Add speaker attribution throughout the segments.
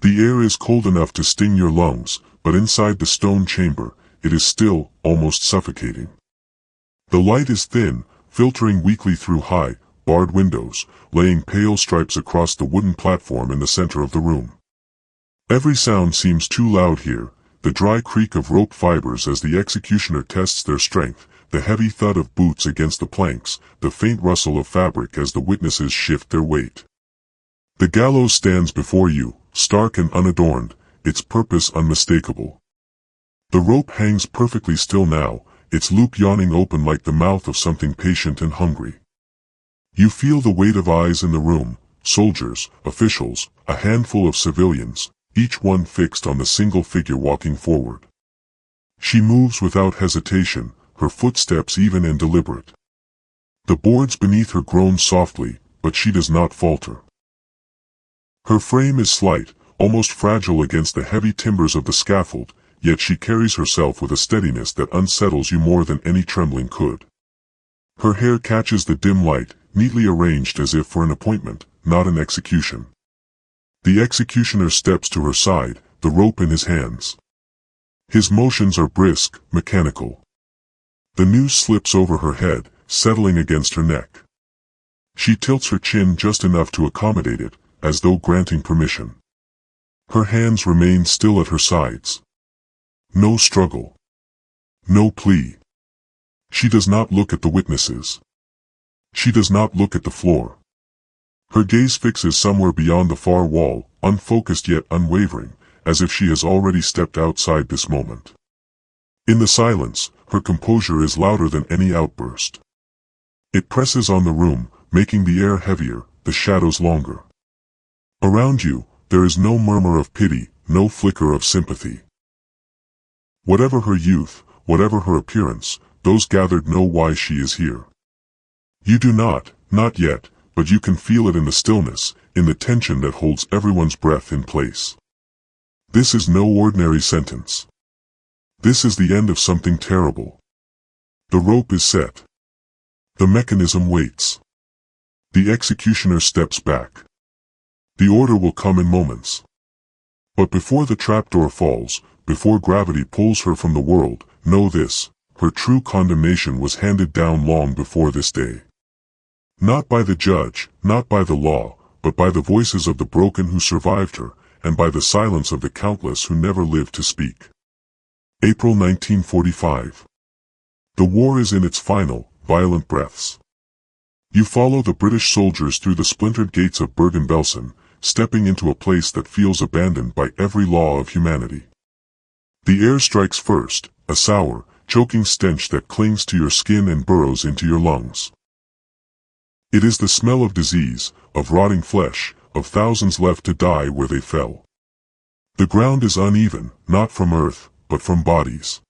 Speaker 1: The air is cold enough to sting your lungs, but inside the stone chamber, it is still, almost suffocating. The light is thin, filtering weakly through high, barred windows, laying pale stripes across the wooden platform in the center of the room. Every sound seems too loud here, the dry creak of rope fibers as the executioner tests their strength, the heavy thud of boots against the planks, the faint rustle of fabric as the witnesses shift their weight. The gallows stands before you, stark and unadorned, its purpose unmistakable. The rope hangs perfectly still now, its loop yawning open like the mouth of something patient and hungry. You feel the weight of eyes in the room, soldiers, officials, a handful of civilians, each one fixed on the single figure walking forward. She moves without hesitation, her footsteps even and deliberate. The boards beneath her groan softly, but she does not falter. Her frame is slight, almost fragile against the heavy timbers of the scaffold, yet she carries herself with a steadiness that unsettles you more than any trembling could. Her hair catches the dim light, neatly arranged as if for an appointment, not an execution. The executioner steps to her side, the rope in his hands. His motions are brisk, mechanical. The noose slips over her head, settling against her neck. She tilts her chin just enough to accommodate it, as though granting permission. Her hands remain still at her sides. No struggle. No plea. She does not look at the witnesses. She does not look at the floor. Her gaze fixes somewhere beyond the far wall, unfocused yet unwavering, as if she has already stepped outside this moment. In the silence, her composure is louder than any outburst. It presses on the room, making the air heavier, the shadows longer. Around you, there is no murmur of pity, no flicker of sympathy. Whatever her youth, whatever her appearance, those gathered know why she is here. You do not yet, but you can feel it in the stillness, in the tension that holds everyone's breath in place. This is no ordinary sentence. This is the end of something terrible. The rope is set. The mechanism waits. The executioner steps back. The order will come in moments. But before the trapdoor falls, before gravity pulls her from the world, know this: her true condemnation was handed down long before this day. Not by the judge, not by the law, but by the voices of the broken who survived her, and by the silence of the countless who never lived to speak. April 1945. The war is in its final, violent breaths. You follow the British soldiers through the splintered gates of Bergen-Belsen, stepping into a place that feels abandoned by every law of humanity. The air strikes first, a sour, choking stench that clings to your skin and burrows into your lungs. It is the smell of disease, of rotting flesh, of thousands left to die where they fell. The ground is uneven, not from earth, but from bodies.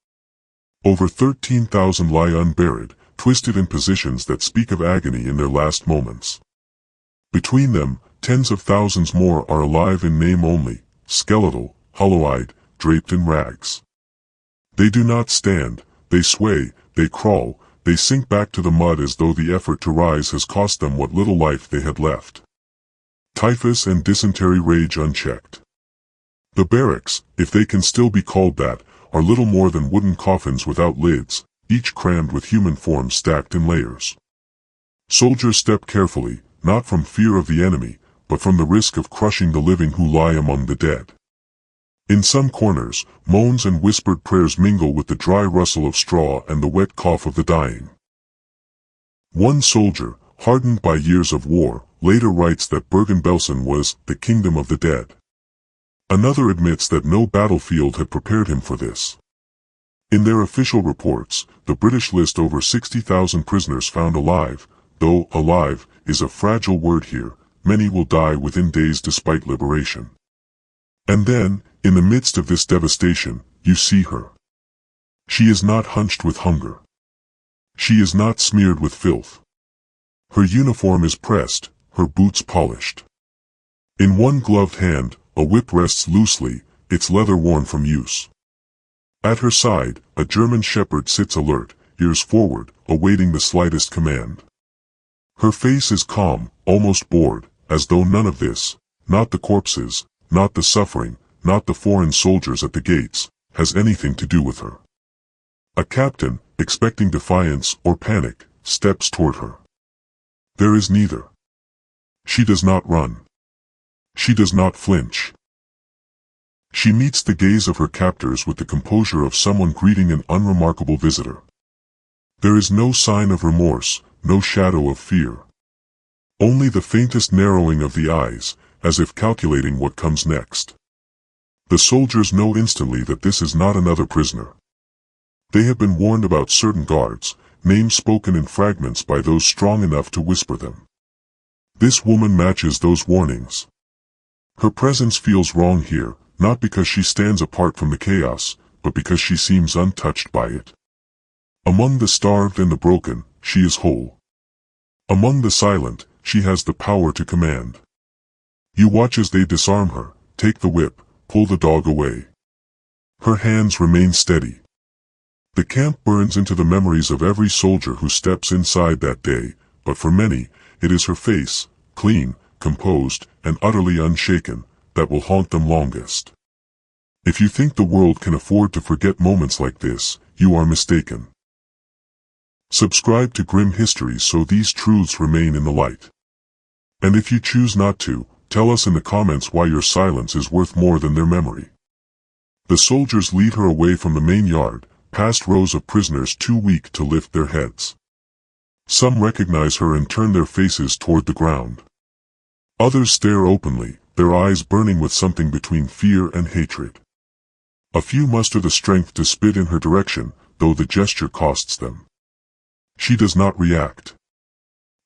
Speaker 1: Over 13,000 lie unburied, twisted in positions that speak of agony in their last moments. Between them, tens of thousands more are alive in name only, skeletal, hollow-eyed, draped in rags. They do not stand, they sway, they crawl, they sink back to the mud as though the effort to rise has cost them what little life they had left. Typhus and dysentery rage unchecked. The barracks, if they can still be called that, are little more than wooden coffins without lids, each crammed with human forms stacked in layers. Soldiers step carefully, not from fear of the enemy, but from the risk of crushing the living who lie among the dead. In some corners, moans and whispered prayers mingle with the dry rustle of straw and the wet cough of the dying. One soldier, hardened by years of war, later writes that Bergen-Belsen was the kingdom of the dead. Another admits that no battlefield had prepared him for this. In their official reports, the British list over 60,000 prisoners found alive, though alive is a fragile word here. Many will die within days despite liberation. And then, in the midst of this devastation, you see her. She is not hunched with hunger. She is not smeared with filth. Her uniform is pressed, her boots polished. In one gloved hand, a whip rests loosely, its leather worn from use. At her side, a German shepherd sits alert, ears forward, awaiting the slightest command. Her face is calm, almost bored, as though none of this, not the corpses, not the suffering, not the foreign soldiers at the gates, has anything to do with her. A captain, expecting defiance or panic, steps toward her. There is neither. She does not run. She does not flinch. She meets the gaze of her captors with the composure of someone greeting an unremarkable visitor. There is no sign of remorse, no shadow of fear. Only the faintest narrowing of the eyes, as if calculating what comes next. The soldiers know instantly that this is not another prisoner. They have been warned about certain guards, names spoken in fragments by those strong enough to whisper them. This woman matches those warnings. Her presence feels wrong here, not because she stands apart from the chaos, but because she seems untouched by it. Among the starved and the broken, she is whole. Among the silent, she has the power to command. You watch as they disarm her, take the whip, pull the dog away. Her hands remain steady. The camp burns into the memories of every soldier who steps inside that day, but for many, it is her face, clean, composed, and utterly unshaken, that will haunt them longest. If you think the world can afford to forget moments like this, you are mistaken. Subscribe to Grim Histories so these truths remain in the light. And if you choose not to, tell us in the comments why your silence is worth more than their memory. The soldiers lead her away from the main yard, past rows of prisoners too weak to lift their heads. Some recognize her and turn their faces toward the ground. Others stare openly, their eyes burning with something between fear and hatred. A few muster the strength to spit in her direction, though the gesture costs them. She does not react.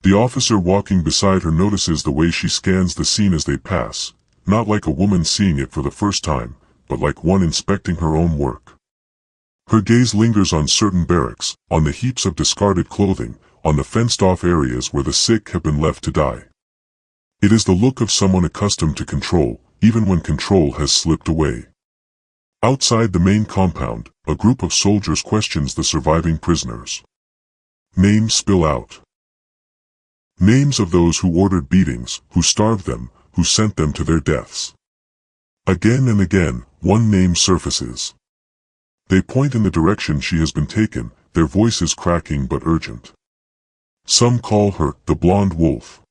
Speaker 1: The officer walking beside her notices the way she scans the scene as they pass, not like a woman seeing it for the first time, but like one inspecting her own work. Her gaze lingers on certain barracks, on the heaps of discarded clothing, on the fenced-off areas where the sick have been left to die. It is the look of someone accustomed to control, even when control has slipped away. Outside the main compound, a group of soldiers questions the surviving prisoners. Names spill out. Names of those who ordered beatings, who starved them, who sent them to their deaths. Again and again, one name surfaces. They point in the direction she has been taken, their voices cracking but urgent. Some call her the Blonde Wolf.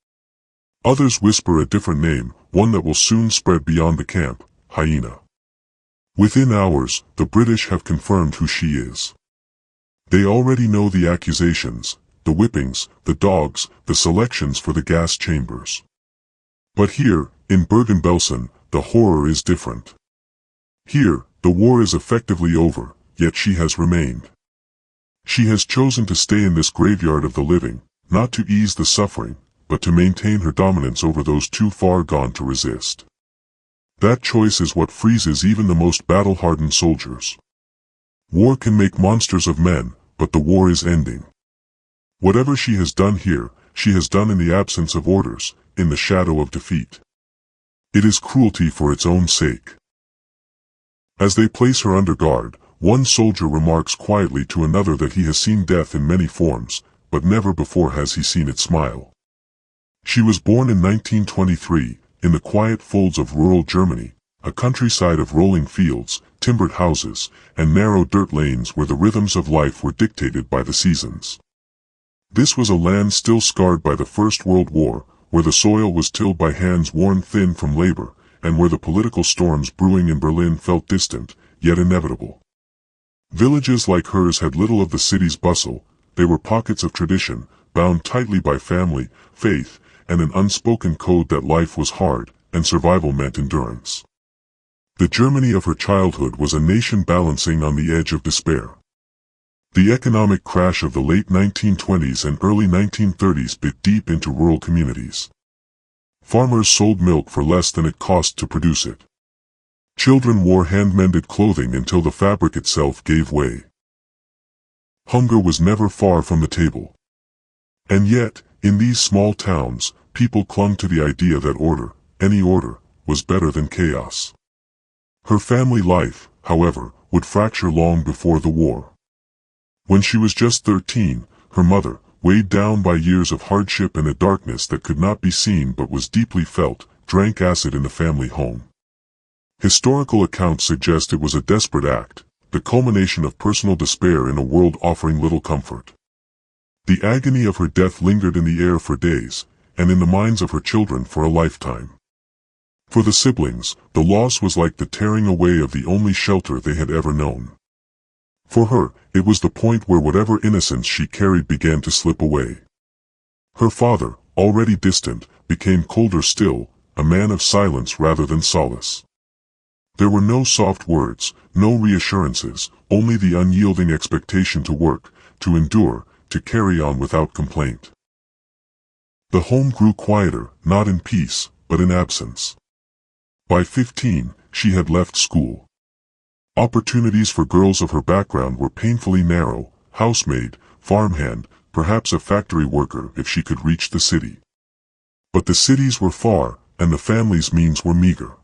Speaker 1: Others whisper a different name, one that will soon spread beyond the camp, Hyena. Within hours, the British have confirmed who she is. They already know the accusations, the whippings, the dogs, the selections for the gas chambers. But here, in Bergen-Belsen, the horror is different. Here, the war is effectively over, yet she has remained. She has chosen to stay in this graveyard of the living, not to ease the suffering, but to maintain her dominance over those too far gone to resist. That choice is what freezes even the most battle-hardened soldiers. War can make monsters of men, but the war is ending. Whatever she has done here, she has done in the absence of orders, in the shadow of defeat. It is cruelty for its own sake. As they place her under guard, one soldier remarks quietly to another that he has seen death in many forms, but never before has he seen it smile. She was born in 1923, in the quiet folds of rural Germany, a countryside of rolling fields, timbered houses, and narrow dirt lanes where the rhythms of life were dictated by the seasons. This was a land still scarred by the First World War, where the soil was tilled by hands worn thin from labor, and where the political storms brewing in Berlin felt distant, yet inevitable. Villages like hers had little of the city's bustle. They were pockets of tradition, bound tightly by family, faith, and an unspoken code that life was hard, and survival meant endurance. The Germany of her childhood was a nation balancing on the edge of despair. The economic crash of the late 1920s and early 1930s bit deep into rural communities. Farmers sold milk for less than it cost to produce it. Children wore hand-mended clothing until the fabric itself gave way. Hunger was never far from the table. And yet, in these small towns, people clung to the idea that order, any order, was better than chaos. Her family life, however, would fracture long before the war. When she was just 13, her mother, weighed down by years of hardship and a darkness that could not be seen but was deeply felt, drank acid in the family home. Historical accounts suggest it was a desperate act, the culmination of personal despair in a world offering little comfort. The agony of her death lingered in the air for days, and in the minds of her children for a lifetime. For the siblings, the loss was like the tearing away of the only shelter they had ever known. For her, it was the point where whatever innocence she carried began to slip away. Her father, already distant, became colder still, a man of silence rather than solace. There were no soft words, no reassurances, only the unyielding expectation to work, to endure, to carry on without complaint. The home grew quieter, not in peace, but in absence. By 15, she had left school. Opportunities for girls of her background were painfully narrow: housemaid, farmhand, perhaps a factory worker if she could reach the city. But the cities were far, and the family's means were meager.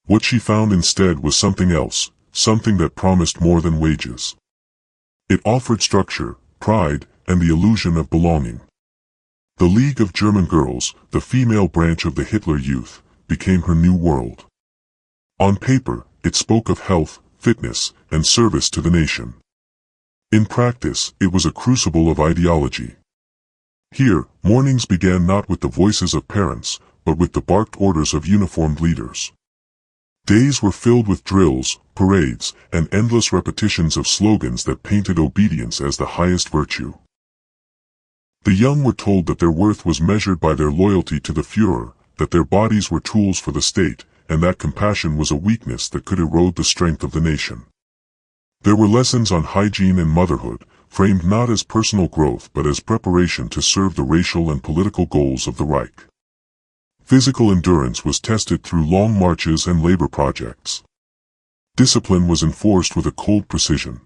Speaker 1: What she found instead was something else, something that promised more than wages. It offered structure, pride, and the illusion of belonging. The League of German Girls, the female branch of the Hitler Youth, became her new world. On paper, it spoke of health, fitness, and service to the nation. In practice, it was a crucible of ideology. Here, mornings began not with the voices of parents, but with the barked orders of uniformed leaders. Days were filled with drills, parades, and endless repetitions of slogans that painted obedience as the highest virtue. The young were told that their worth was measured by their loyalty to the Führer, that their bodies were tools for the state, and that compassion was a weakness that could erode the strength of the nation. There were lessons on hygiene and motherhood, framed not as personal growth but as preparation to serve the racial and political goals of the Reich. Physical endurance was tested through long marches and labor projects. Discipline was enforced with a cold precision.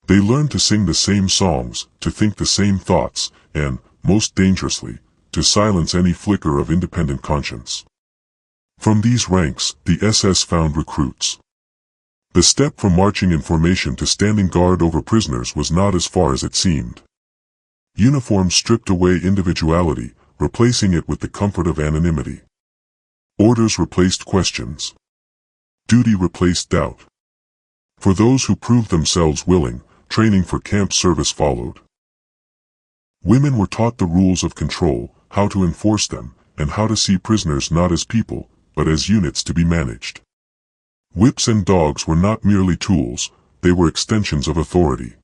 Speaker 1: They learned to sing the same songs, to think the same thoughts, and, most dangerously, to silence any flicker of independent conscience. From these ranks, the SS found recruits. The step from marching in formation to standing guard over prisoners was not as far as it seemed. Uniform stripped away individuality, replacing it with the comfort of anonymity. Orders replaced questions. Duty replaced doubt. For those who proved themselves willing, training for camp service followed. Women were taught the rules of control, how to enforce them, and how to see prisoners not as people, but as units to be managed. Whips and dogs were not merely tools, they were extensions of authority.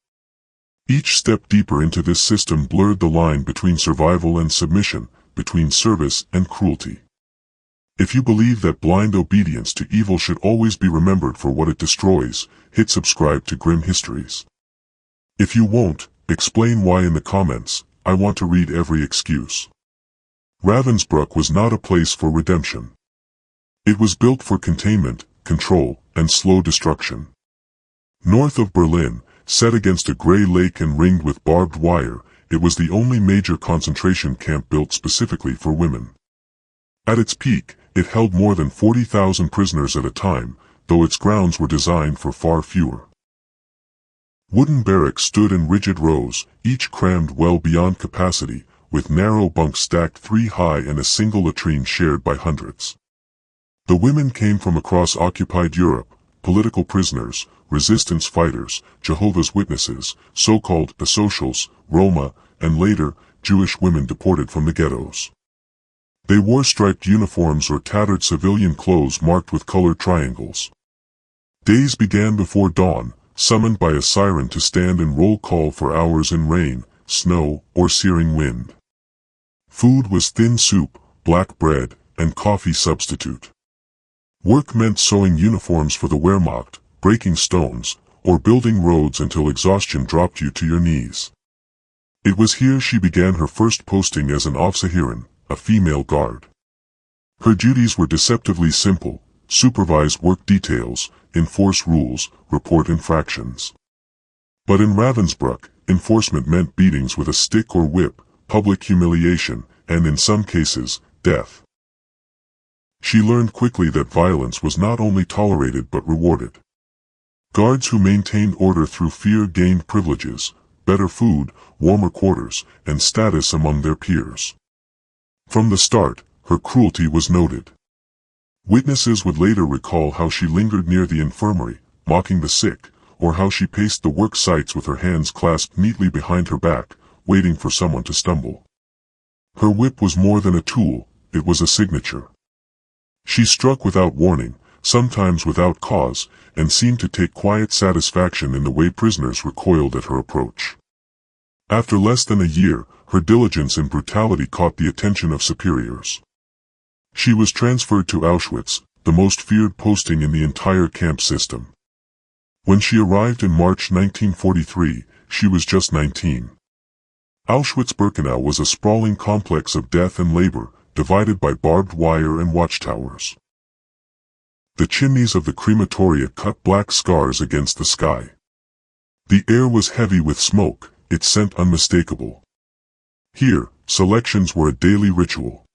Speaker 1: Each step deeper into this system blurred the line between survival and submission, between service and cruelty. If you believe that blind obedience to evil should always be remembered for what it destroys, hit subscribe to Grim Histories. If you won't, explain why in the comments. I want to read every excuse. Ravensbrück was not a place for redemption. It was built for containment, control, and slow destruction. North of Berlin, set against a gray lake and ringed with barbed wire, it was the only major concentration camp built specifically for women. At its peak, it held more than 40,000 prisoners at a time, though its grounds were designed for far fewer. Wooden barracks stood in rigid rows, each crammed well beyond capacity, with narrow bunks stacked 3 high and a single latrine shared by hundreds. The women came from across occupied Europe, political prisoners, resistance fighters, Jehovah's Witnesses, so-called asocials, Roma, and later, Jewish women deported from the ghettos. They wore striped uniforms or tattered civilian clothes marked with colored triangles. Days began before dawn, summoned by a siren to stand and roll call for hours in rain, snow, or searing wind. Food was thin soup, black bread, and coffee substitute. Work meant sewing uniforms for the Wehrmacht, breaking stones, or building roads until exhaustion dropped you to your knees. It was here she began her first posting as an Aufseherin, a female guard. Her duties were deceptively simple: supervise work details, enforce rules, report infractions. But in Ravensbrück, enforcement meant beatings with a stick or whip, public humiliation, and in some cases, death. She learned quickly that violence was not only tolerated but rewarded. Guards who maintained order through fear gained privileges, better food, warmer quarters, and status among their peers. From the start, her cruelty was noted. Witnesses would later recall how she lingered near the infirmary, mocking the sick, or how she paced the work sites with her hands clasped neatly behind her back, waiting for someone to stumble. Her whip was more than a tool, it was a signature. She struck without warning, sometimes without cause, and seemed to take quiet satisfaction in the way prisoners recoiled at her approach. After less than a year, her diligence and brutality caught the attention of superiors. She was transferred to Auschwitz, the most feared posting in the entire camp system. When she arrived in March 1943, she was just 19. Auschwitz-Birkenau was a sprawling complex of death and labor, divided by barbed wire and watchtowers. The chimneys of the crematoria cut black scars against the sky. The air was heavy with smoke, its scent unmistakable. Here, selections were a daily ritual.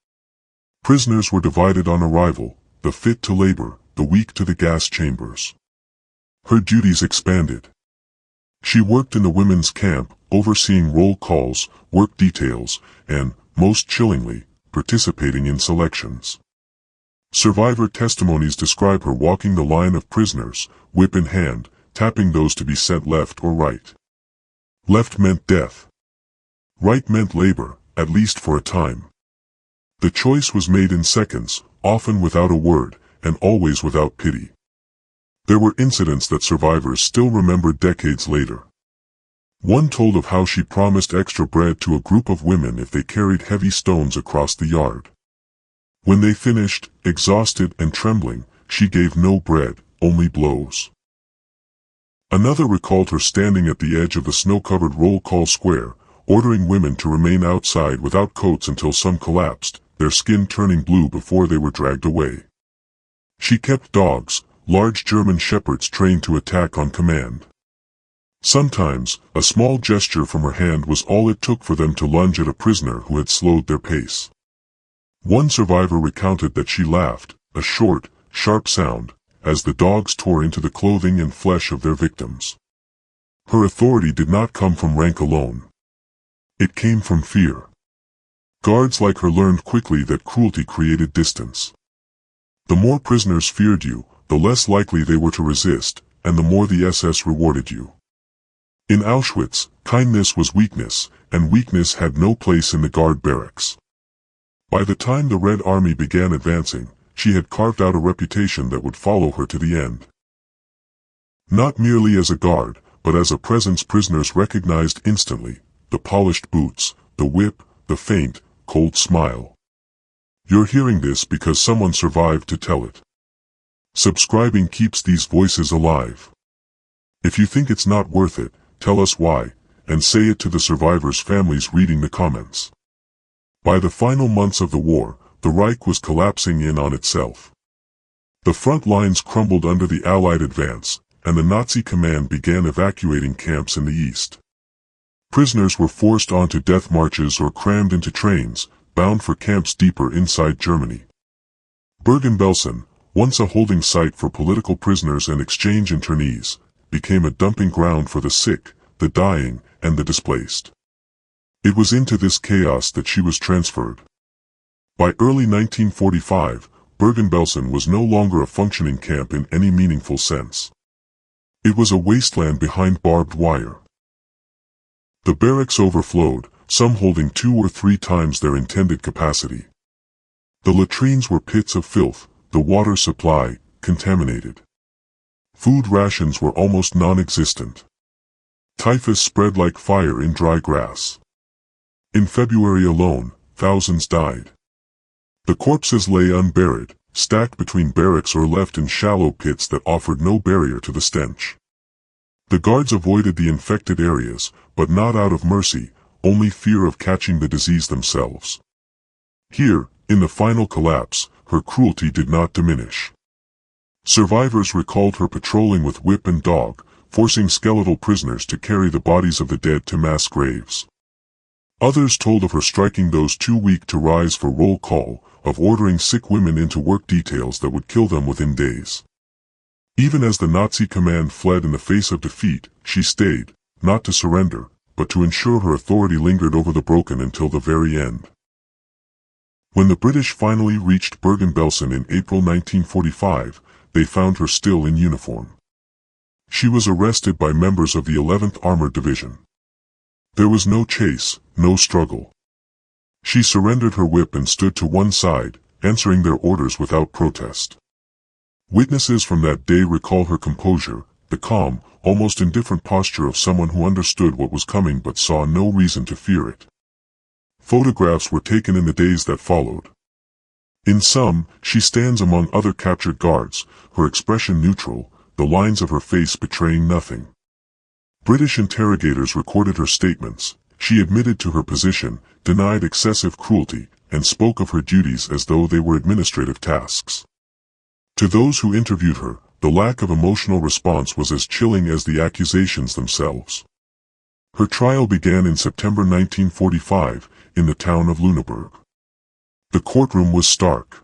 Speaker 1: Prisoners were divided on arrival, the fit to labor, the weak to the gas chambers. Her duties expanded. She worked in the women's camp, overseeing roll calls, work details, and, most chillingly, participating in selections. Survivor testimonies describe her walking the line of prisoners, whip in hand, tapping those to be sent left or right. Left meant death. Right meant labor, at least for a time. The choice was made in seconds, often without a word, and always without pity. There were incidents that survivors still remember decades later. One told of how she promised extra bread to a group of women if they carried heavy stones across the yard. When they finished, exhausted and trembling, she gave no bread, only blows. Another recalled her standing at the edge of the snow-covered roll call square, ordering women to remain outside without coats until some collapsed, their skin turning blue before they were dragged away. She kept dogs, large German shepherds trained to attack on command. Sometimes, a small gesture from her hand was all it took for them to lunge at a prisoner who had slowed their pace. One survivor recounted that she laughed, a short, sharp sound, as the dogs tore into the clothing and flesh of their victims. Her authority did not come from rank alone. It came from fear. Guards like her learned quickly that cruelty created distance. The more prisoners feared you, the less likely they were to resist, and the more the SS rewarded you. In Auschwitz, kindness was weakness, and weakness had no place in the guard barracks. By the time the Red Army began advancing, she had carved out a reputation that would follow her to the end. Not merely as a guard, but as a presence prisoners recognized instantly, the polished boots, the whip, the faint, cold smile. You're hearing this because someone survived to tell it. Subscribing keeps these voices alive. If you think it's not worth it, tell us why, and say it to the survivors' families reading the comments. By the final months of the war, the Reich was collapsing in on itself. The front lines crumbled under the Allied advance, and the Nazi command began evacuating camps in the east. Prisoners were forced onto death marches or crammed into trains, bound for camps deeper inside Germany. Bergen-Belsen, once a holding site for political prisoners and exchange internees, became a dumping ground for the sick, the dying, and the displaced. It was into this chaos that she was transferred. By early 1945, Bergen-Belsen was no longer a functioning camp in any meaningful sense. It was a wasteland behind barbed wire. The barracks overflowed, some holding 2 or 3 times their intended capacity. The latrines were pits of filth, the water supply, contaminated. Food rations were almost non-existent. Typhus spread like fire in dry grass. In February alone, thousands died. The corpses lay unburied, stacked between barracks or left in shallow pits that offered no barrier to the stench. The guards avoided the infected areas, but not out of mercy, only fear of catching the disease themselves. Here, in the final collapse, her cruelty did not diminish. Survivors recalled her patrolling with whip and dog, forcing skeletal prisoners to carry the bodies of the dead to mass graves. Others told of her striking those too weak to rise for roll call, of ordering sick women into work details that would kill them within days. Even as the Nazi command fled in the face of defeat, she stayed, not to surrender, but to ensure her authority lingered over the broken until the very end. When the British finally reached Bergen-Belsen in April 1945, they found her still in uniform. She was arrested by members of the 11th Armored Division. There was no chase, no struggle. She surrendered her whip and stood to one side, answering their orders without protest. Witnesses from that day recall her composure, the calm, almost indifferent posture of someone who understood what was coming but saw no reason to fear it. Photographs were taken in the days that followed. In some, she stands among other captured guards, her expression neutral, the lines of her face betraying nothing. British interrogators recorded her statements. She admitted to her position, denied excessive cruelty, and spoke of her duties as though they were administrative tasks. To those who interviewed her, the lack of emotional response was as chilling as the accusations themselves. Her trial began in September 1945, in the town of Lüneburg. The courtroom was stark.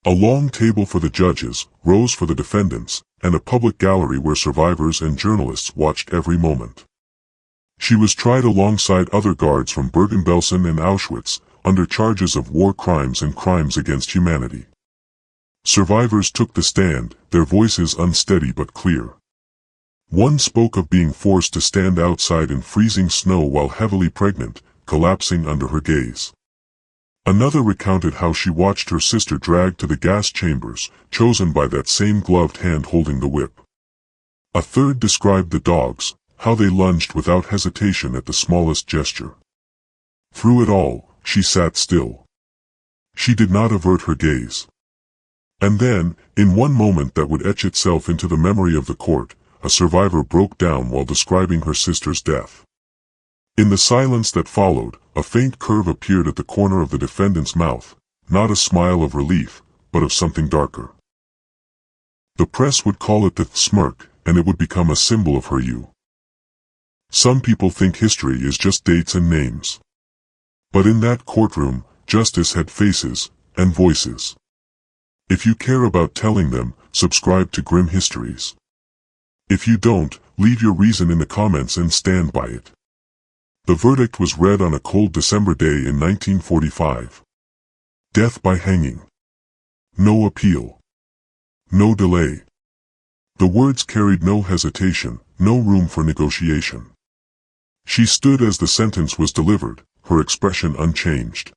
Speaker 1: A long table for the judges, rows for the defendants, and a public gallery where survivors and journalists watched every moment. She was tried alongside other guards from Bergen-Belsen and Auschwitz, under charges of war crimes and crimes against humanity. Survivors took the stand, their voices unsteady but clear. One spoke of being forced to stand outside in freezing snow while heavily pregnant, collapsing under her gaze. Another recounted how she watched her sister dragged to the gas chambers, chosen by that same gloved hand holding the whip. A third described the dogs, how they lunged without hesitation at the smallest gesture. Through it all, she sat still. She did not avert her gaze. And then, in one moment that would etch itself into the memory of the court, a survivor broke down while describing her sister's death. In the silence that followed, a faint curve appeared at the corner of the defendant's mouth, not a smile of relief, but of something darker. The press would call it the smirk, and it would become a symbol of her you. Some people think history is just dates and names. But in that courtroom, justice had faces, and voices. If you care about telling them, subscribe to Grim Histories. If you don't, leave your reason in the comments and stand by it. The verdict was read on a cold December day in 1945. Death by hanging. No appeal. No delay. The words carried no hesitation, no room for negotiation. She stood as the sentence was delivered, her expression unchanged.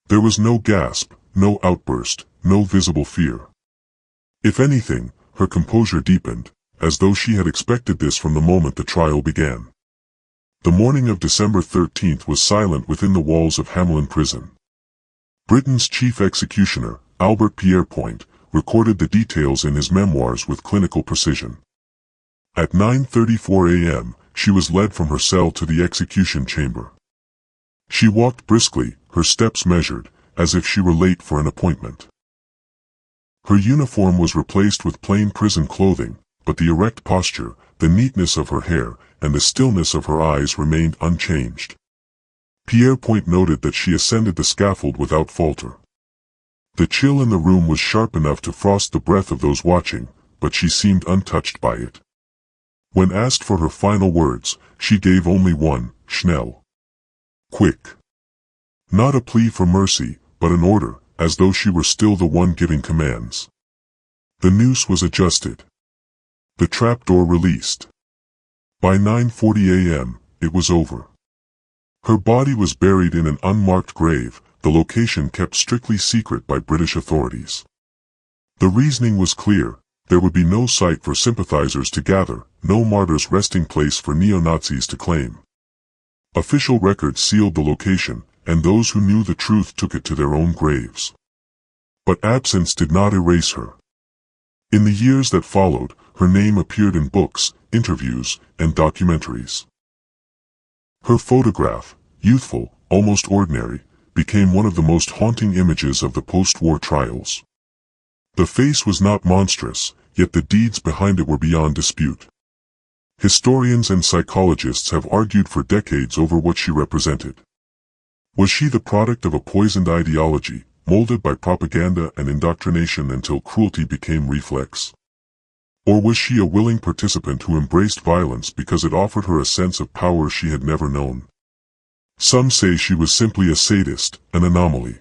Speaker 1: There was no gasp, no outburst, no visible fear. If anything, her composure deepened, as though she had expected this from the moment the trial began. The morning of December 13th was silent within the walls of Hamelin prison. Britain's chief executioner, Albert Pierrepoint, recorded the details in his memoirs with clinical precision. At 9:34 a.m., she was led from her cell to the execution chamber. She walked briskly, her steps measured, as if she were late for an appointment. Her uniform was replaced with plain prison clothing, but the erect posture, the neatness of her hair, and the stillness of her eyes remained unchanged. Pierrepoint noted that she ascended the scaffold without falter. The chill in the room was sharp enough to frost the breath of those watching, but she seemed untouched by it. When asked for her final words, she gave only one, schnell. Quick. Not a plea for mercy, but an order, as though she were still the one giving commands. The noose was adjusted. The trapdoor released. By 9:40 a.m., it was over. Her body was buried in an unmarked grave, the location kept strictly secret by British authorities. The reasoning was clear: there would be no site for sympathizers to gather, no martyrs' resting place for neo-Nazis to claim. Official records sealed the location, and those who knew the truth took it to their own graves. But absence did not erase her. In the years that followed, her name appeared in books, interviews, and documentaries. Her photograph, youthful, almost ordinary, became one of the most haunting images of the post-war trials. The face was not monstrous, yet the deeds behind it were beyond dispute. Historians and psychologists have argued for decades over what she represented. Was she the product of a poisoned ideology, molded by propaganda and indoctrination until cruelty became reflex? Or was she a willing participant who embraced violence because it offered her a sense of power she had never known? Some say she was simply a sadist, an anomaly.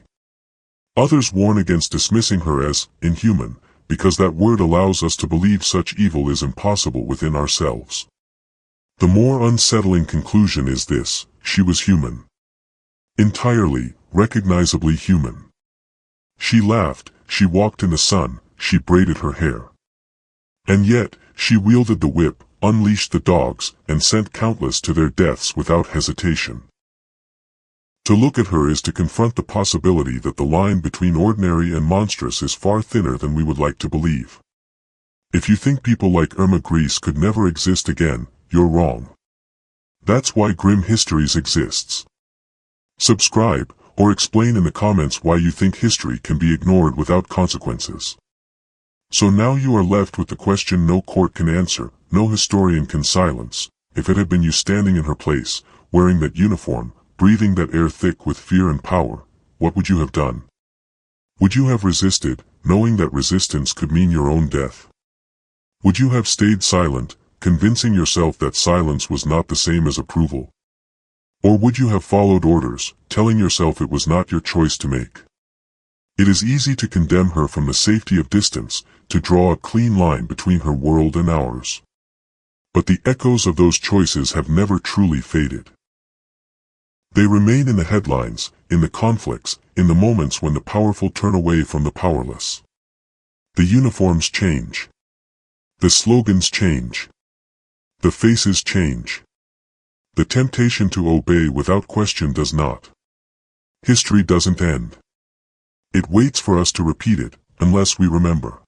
Speaker 1: Others warn against dismissing her as inhuman, because that word allows us to believe such evil is impossible within ourselves. The more unsettling conclusion is this: she was human. Entirely, recognizably human. She laughed, she walked in the sun, she braided her hair. And yet, she wielded the whip, unleashed the dogs, and sent countless to their deaths without hesitation. To look at her is to confront the possibility that the line between ordinary and monstrous is far thinner than we would like to believe. If you think people like Irma Grese could never exist again, you're wrong. That's why Grim Histories exists. Subscribe, or explain in the comments why you think history can be ignored without consequences. So now you are left with the question no court can answer, no historian can silence. If it had been you standing in her place, wearing that uniform, breathing that air thick with fear and power, what would you have done? Would you have resisted, knowing that resistance could mean your own death? Would you have stayed silent, convincing yourself that silence was not the same as approval? Or would you have followed orders, telling yourself it was not your choice to make? It is easy to condemn her from the safety of distance, to draw a clean line between her world and ours. But the echoes of those choices have never truly faded. They remain in the headlines, in the conflicts, in the moments when the powerful turn away from the powerless. The uniforms change. The slogans change. The faces change. The temptation to obey without question does not. History doesn't end. It waits for us to repeat it, unless we remember.